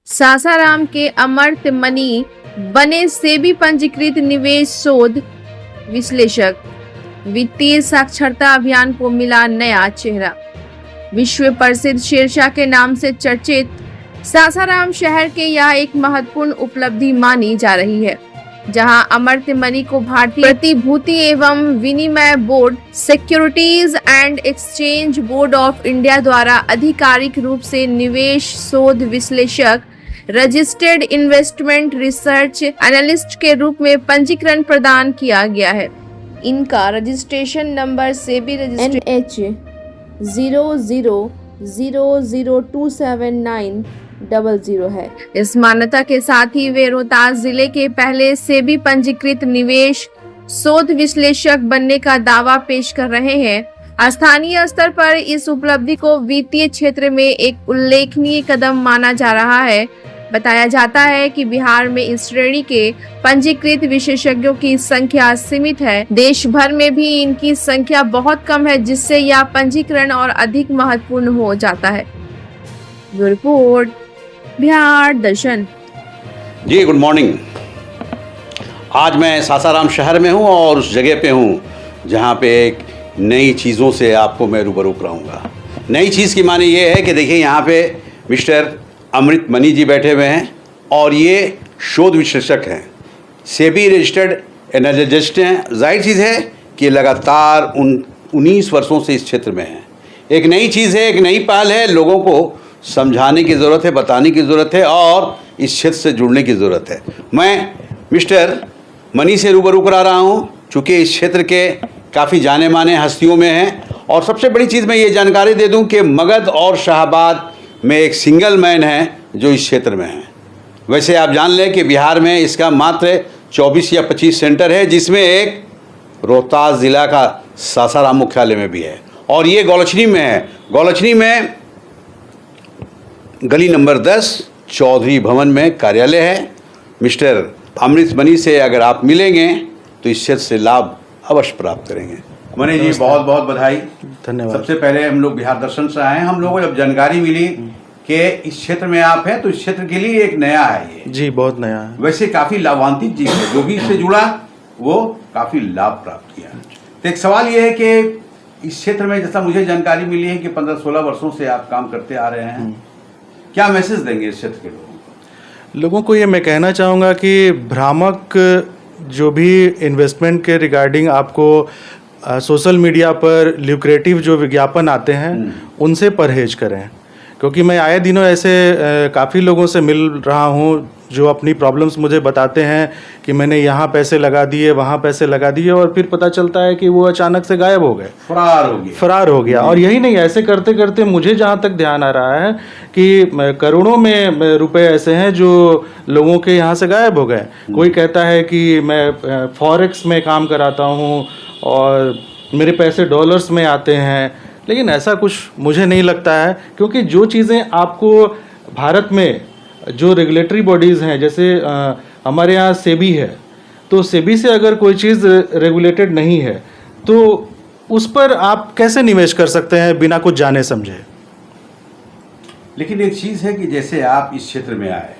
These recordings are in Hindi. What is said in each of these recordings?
सासाराम के अमर्त्य मनी बने सेबी पंजीकृत निवेश शोध विश्लेषक। वित्तीय साक्षरता अभियान को मिला नया चेहरा। विश्व प्रसिद्ध शेरशाह के नाम से चर्चित सासाराम शहर के यह एक महत्वपूर्ण उपलब्धि मानी जा रही है, जहां अमर्त्य मनी को भारतीय प्रतिभूति एवं विनिमय board, securities and exchange board of India द्वारा आधिकारिक रूप से निवेश शोध विश्लेषक, रजिस्टर्ड इन्वेस्टमेंट रिसर्च एनालिस्ट के रूप में पंजीकरण प्रदान किया गया है। इनका registration number SEBI registration NH00027900 है। इस मान्यता के साथ ही वे रोहतास जिले के पहले सेबी पंजीकृत निवेश शोध विश्लेषक बनने का दावा पेश कर रहे हैं। स्थानीय स्तर पर इस उपलब्धि को वित्तीय क्षेत्र में एक उल्लेखनीय कदम माना जा रहा है। बताया जाता है कि बिहार में इस श्रेणी के पंजीकृत विशेषज्ञों की संख्या सीमित है। देश भर में भी इनकी संख्या बहुत कम है, जिससे यह पंजीकरण और अधिक महत्वपूर्ण हो जाता है। रिपोर्ट बिहार दर्शन। जी गुड मॉर्निंग। आज मैं सासाराम शहर में हूँ और उस जगह पे हूँ जहाँ पे एक नई चीज़ों से आपको मैं रूबरू कराऊँगा। नई चीज़ की माने ये है कि देखिए यहाँ पे मिस्टर अमृत मनी जी बैठे हुए हैं और ये शोध विश्लेषक हैं, सेबी रजिस्टर्ड एनालिस्ट हैं। जाहिर चीज़ है कि लगातार 19 वर्षों से इस क्षेत्र में हैं। एक नई चीज़ है, एक नई पहल है, लोगों को समझाने की ज़रूरत है, बताने की ज़रूरत है और इस क्षेत्र से जुड़ने की ज़रूरत है। मैं मिस्टर मनी से रूबरू करा रहा हूँ, चूँकि इस क्षेत्र के काफ़ी जाने माने हस्तियों में हैं। और सबसे बड़ी चीज़ मैं ये जानकारी दे दूँ कि मगध और शाहबाद में एक सिंगल मैन है जो इस क्षेत्र में है। वैसे आप जान लें कि बिहार में इसका मात्र 24 या 25 सेंटर है, जिसमें एक रोहतास ज़िला का सासाराम मुख्यालय में भी है और ये गौलछनी में है। गौलछनी में गली नंबर 10 चौधरी भवन में कार्यालय है। मिस्टर अमृत मनी से अगर आप मिलेंगे तो इस क्षेत्र से लाभ अवश्य प्राप्त करेंगे। मनी जी बहुत बहुत बधाई, धन्यवाद। सबसे पहले हम लोग बिहार दर्शन से आए हैं। हम लोगों को जब जानकारी मिली कि इस क्षेत्र में आप हैं तो इस क्षेत्र के लिए एक नया है ये। जी बहुत नया है। वैसे काफ़ी लाभान्वित चीज़ है, जो भी इससे जुड़ा वो काफ़ी लाभ प्राप्त किया। तो एक सवाल ये है कि इस क्षेत्र में जैसा मुझे जानकारी मिली है कि 15-16 वर्षों से आप काम करते आ रहे हैं, क्या मैसेज देंगे इस क्षेत्र के लोगों को? ये मैं कहना चाहूँगा कि भ्रामक जो भी इन्वेस्टमेंट के रिगार्डिंग आपको सोशल मीडिया पर ल्यूक्रेटिव जो विज्ञापन आते हैं उनसे परहेज करें, क्योंकि मैं आए दिनों ऐसे काफ़ी लोगों से मिल रहा हूँ जो अपनी प्रॉब्लम्स मुझे बताते हैं कि मैंने यहाँ पैसे लगा दिए, वहाँ पैसे लगा दिए और फिर पता चलता है कि वो अचानक से गायब हो गए, फरार हो गया। और यही नहीं, ऐसे करते करते मुझे जहाँ तक ध्यान आ रहा है कि करोड़ों में रुपए ऐसे हैं जो लोगों के यहाँ से गायब हो गए। कोई कहता है कि मैं फॉरेक्स में काम कराता हूँ और मेरे पैसे डॉलर्स में आते हैं, लेकिन ऐसा कुछ मुझे नहीं लगता है। क्योंकि जो चीज़ें आपको भारत में जो रेगुलेटरी बॉडीज़ हैं, जैसे हमारे यहाँ सेबी है, तो सेबी से अगर कोई चीज़ रेगुलेटेड नहीं है तो उस पर आप कैसे निवेश कर सकते हैं बिना कुछ जाने समझे? लेकिन एक चीज़ है कि जैसे आप इस क्षेत्र में आए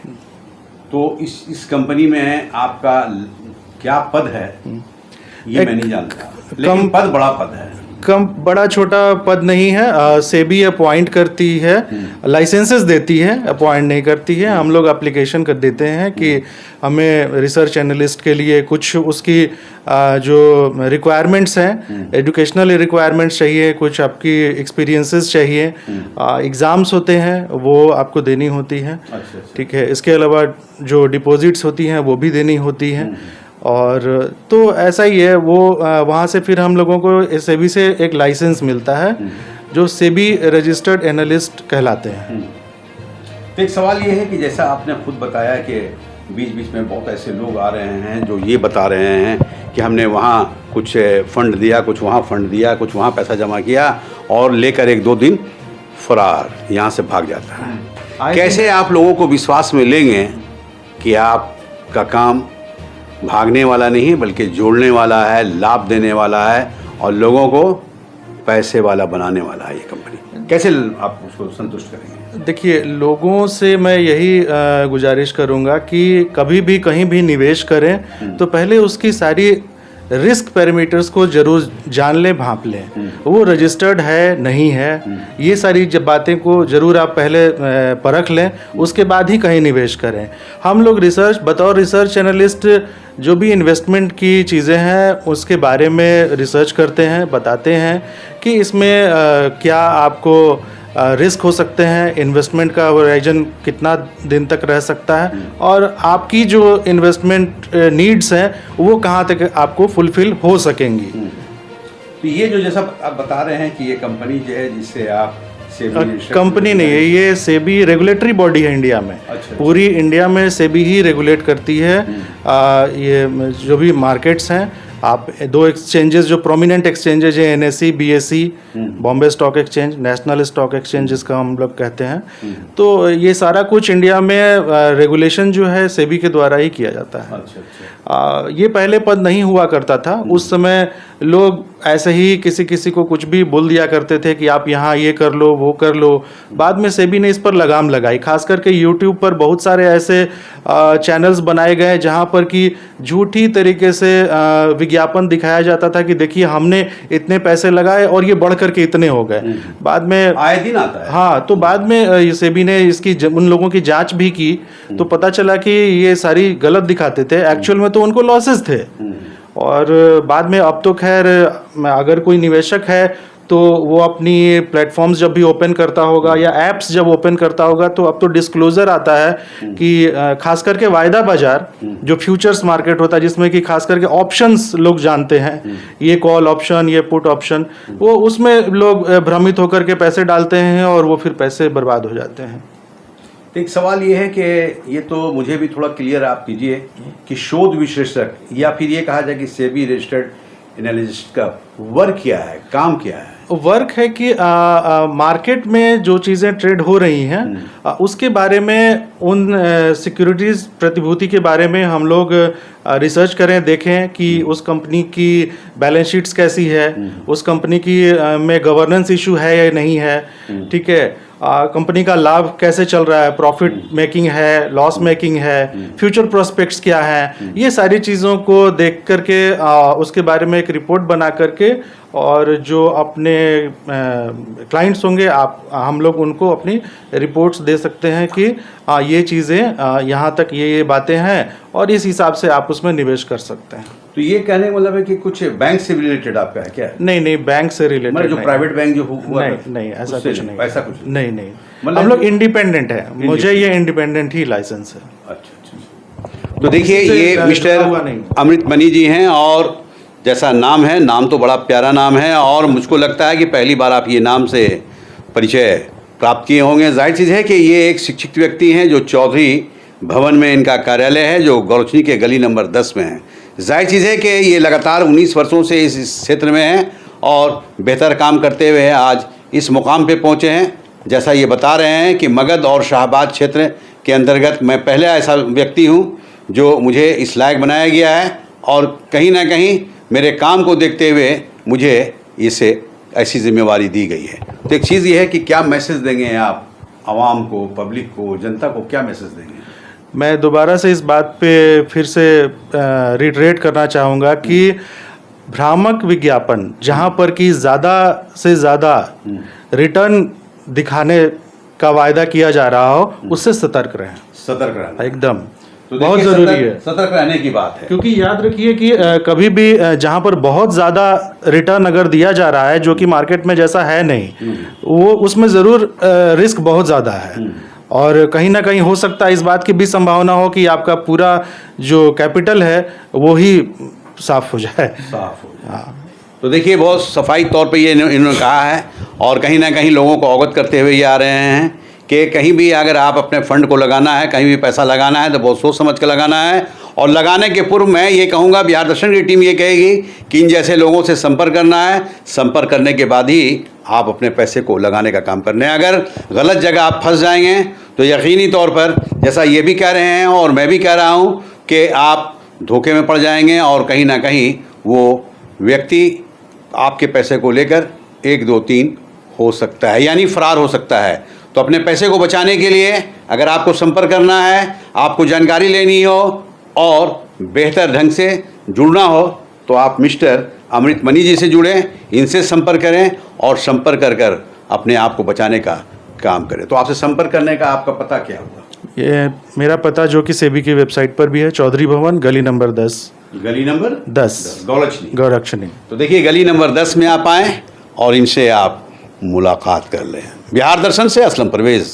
तो इस कंपनी में आपका क्या पद है ये मैं नहीं जानता, लेकिन पद बड़ा पद है। कम बड़ा छोटा पद नहीं है। सेबी अपॉइंट करती है, लाइसेंसेस देती है, अपॉइंट नहीं करती है। हम लोग एप्लीकेशन कर देते हैं कि हमें रिसर्च एनालिस्ट के लिए कुछ उसकी जो रिक्वायरमेंट्स हैं, एजुकेशनल रिक्वायरमेंट्स चाहिए, कुछ आपकी एक्सपीरियंसेस चाहिए, एग्ज़ाम्स होते हैं वो आपको देनी होती हैं। ठीक है, इसके अलावा जो डिपॉजिट्स होती हैं वो भी देनी होती हैं। और तो ऐसा ही है वो वहाँ से फिर हम लोगों को सेबी से एक लाइसेंस मिलता है जो सेबी रजिस्टर्ड एनालिस्ट कहलाते हैं। तो एक सवाल ये है कि जैसा आपने खुद बताया कि बीच बीच में बहुत ऐसे लोग आ रहे हैं जो ये बता रहे हैं कि हमने वहाँ कुछ फंड दिया, कुछ वहाँ फंड दिया, कुछ वहाँ पैसा जमा किया और लेकर 1-2 दिन फरार यहाँ से भाग जाता है। कैसे आप लोगों को विश्वास में लेंगे कि आपका काम भागने वाला नहीं है बल्कि जोड़ने वाला है, लाभ देने वाला है और लोगों को पैसे वाला बनाने वाला है ये कंपनी? कैसे आप उसको संतुष्ट करेंगे? देखिए, लोगों से मैं यही गुजारिश करूंगा कि कभी भी कहीं भी निवेश करें तो पहले उसकी सारी रिस्क पैरामीटर्स को जरूर जान लें, भांप लें, वो रजिस्टर्ड है नहीं है, ये सारी जब बातें को जरूर आप पहले परख लें, उसके बाद ही कहीं निवेश करें। हम लोग बतौर रिसर्च एनालिस्ट जो भी इन्वेस्टमेंट की चीज़ें हैं उसके बारे में रिसर्च करते हैं, बताते हैं कि इसमें क्या आपको रिस्क हो सकते हैं, इन्वेस्टमेंट का होराइजन कितना दिन तक रह सकता है और आपकी जो इन्वेस्टमेंट नीड्स हैं वो कहाँ तक आपको फुलफिल हो सकेंगी। तो ये जो जैसा आप बता रहे हैं कि ये कंपनी जो है जिससे आप कंपनी नहीं है, ये सेबी रेगुलेटरी बॉडी है इंडिया में। अच्छा। पूरी इंडिया में सेबी ही रेगुलेट करती है ये जो भी मार्केट्स हैं। आप दो एक्सचेंजेस जो प्रोमिनेंट एक्सचेंजेज हैं, NSE, BSE, Bombay stock exchange, national stock exchange जिसका हम लोग कहते हैं, तो ये सारा कुछ इंडिया में रेगुलेशन जो है सेबी के द्वारा ही किया जाता है। अच्छा। ये पहले पद नहीं हुआ करता था, उस समय लोग ऐसे ही किसी को कुछ भी बोल दिया करते थे कि आप यहाँ ये कर लो वो कर लो। बाद में सेबी ने इस पर लगाम लगाई, खास करके यूट्यूब पर बहुत सारे ऐसे चैनल्स बनाए गए जहाँ पर कि झूठी तरीके से विज्ञापन दिखाया जाता था कि देखिए हमने इतने पैसे लगाए और ये बढ़ करके इतने हो गए। बाद में आए दिन आता है। हाँ, तो बाद में सेबी ने इसकी उन लोगों की जांच भी की तो पता चला कि ये सारी गलत दिखाते थे, एक्चुअल में तो उनको लॉसेस थे। और बाद में अब तो खैर अगर कोई निवेशक है तो वो अपनी प्लेटफॉर्म्स जब भी ओपन करता होगा या एप्स जब ओपन करता होगा तो अब तो डिस्क्लोजर आता है कि खास करके वायदा बाजार जो फ्यूचर्स मार्केट होता है जिसमें कि खास करके ऑप्शंस लोग जानते हैं, ये कॉल ऑप्शन, ये पुट ऑप्शन, वो उसमें लोग भ्रमित होकर के पैसे डालते हैं और वो फिर पैसे बर्बाद हो जाते हैं। एक सवाल ये है कि ये तो मुझे भी थोड़ा क्लियर आप कीजिए कि शोध विश्लेषक या फिर ये कहा जाए कि सेबी रजिस्टर्ड एनालिस्ट का वर्क क्या है, काम क्या है? वर्क है कि मार्केट में जो चीज़ें ट्रेड हो रही हैं उसके बारे में, उन सिक्योरिटीज़ प्रतिभूति के बारे में हम लोग रिसर्च करें, देखें कि उस कंपनी की बैलेंस शीट्स कैसी है, उस कंपनी की में गवर्नेंस इशू है या नहीं है, ठीक है, कंपनी का लाभ कैसे चल रहा है, प्रॉफिट मेकिंग है, लॉस मेकिंग है, फ्यूचर प्रोस्पेक्ट्स क्या है, ये सारी चीज़ों को देख करके उसके बारे में एक रिपोर्ट बना करके और जो अपने क्लाइंट्स होंगे हम लोग उनको अपनी रिपोर्ट्स दे सकते हैं कि ये चीज़ें यहाँ तक ये बातें हैं और इस हिसाब से आप उसमें निवेश कर सकते हैं। तो ये कहने का मतलब है कि कुछ बैंक से रिलेटेड आपका है क्या? नहीं, बैंक से रिलेटेड मतलब जो प्राइवेट बैंक जो हुआ नहीं, ऐसा कुछ नहीं, ऐसा कुछ नहीं। हम लोग इंडिपेंडेंट है, मुझे ये इंडिपेंडेंट ही लाइसेंस है। अच्छा। तो देखिए ये मिस्टर अमृत मनी जी हैं और जैसा नाम है, नाम तो बड़ा प्यारा नाम है और मुझको लगता है कि पहली बार आप ये नाम से परिचय प्राप्त किए होंगे। जाहिर चीज़ है कि ये एक शिक्षित व्यक्ति हैं जो चौधरी भवन में इनका कार्यालय है जो गौरचनी के गली नंबर 10 में है। जाहिर चीज़ है कि ये लगातार 19 वर्षों से इस क्षेत्र में हैं और बेहतर काम करते हुए आज इस मुकाम पे पहुँचे हैं। जैसा ये बता रहे हैं कि मगध और शाहबाद क्षेत्र के अंतर्गत मैं पहले ऐसा व्यक्ति हूँ जो मुझे इस लायक बनाया गया है और कहीं ना कहीं मेरे काम को देखते हुए मुझे इसे ऐसी जिम्मेवारी दी गई है। तो एक चीज़ ये है कि क्या मैसेज देंगे आप आवाम को, पब्लिक को, जनता को, क्या मैसेज देंगे? मैं दोबारा से इस बात पे फिर से रिटरेट करना चाहूँगा कि भ्रामक विज्ञापन जहाँ पर कि ज़्यादा से ज़्यादा रिटर्न दिखाने का वायदा किया जा रहा हो उससे सतर्क रहें। सतर्क रहना एकदम तो बहुत ज़रूरी है, सतर्क रहने की बात है। क्योंकि याद रखिए कि कभी भी जहाँ पर बहुत ज़्यादा रिटर्न अगर दिया जा रहा है जो कि मार्केट में जैसा है नहीं, वो उसमें ज़रूर रिस्क बहुत ज़्यादा है और कहीं ना कहीं हो सकता है इस बात की भी संभावना हो कि आपका पूरा जो कैपिटल है वो ही साफ हो जाए। हाँ। तो देखिए बहुत सफाई तौर पे ये इन्होंने कहा है और कहीं ना कहीं लोगों को अवगत करते हुए ये आ रहे हैं कि कहीं भी अगर आप अपने फंड को लगाना है, कहीं भी पैसा लगाना है तो बहुत सोच समझ कर लगाना है। और लगाने के पूर्व मैं ये कहूँगा, बिहार दर्शन की टीम ये कहेगी कि इन जैसे लोगों से संपर्क करना है, संपर्क करने के बाद ही आप अपने पैसे को लगाने का काम करना है। अगर गलत जगह आप फंस जाएंगे तो यकीनी तौर पर, जैसा ये भी कह रहे हैं और मैं भी कह रहा हूँ, कि आप धोखे में पड़ जाएंगे और कहीं ना कहीं वो व्यक्ति आपके पैसे को लेकर 1, 2, 3 हो सकता है, यानी फरार हो सकता है। तो अपने पैसे को बचाने के लिए अगर आपको संपर्क करना है, आपको जानकारी लेनी हो और बेहतर ढंग से जुड़ना हो तो आप मिस्टर अमृत मनी जी से जुड़ें, इनसे संपर्क करें और संपर्क कर अपने आप को बचाने का काम करें। तो आपसे संपर्क करने का आपका पता क्या होगा? ये मेरा पता जो कि सेबी की वेबसाइट पर भी है, चौधरी भवन, गली नंबर 10। गली नंबर 10 गौरक्षणी। तो देखिए गली नंबर 10 में आप आएँ और इनसे आप मुलाकात कर लें। बिहार दर्शन से असलम परवेज़।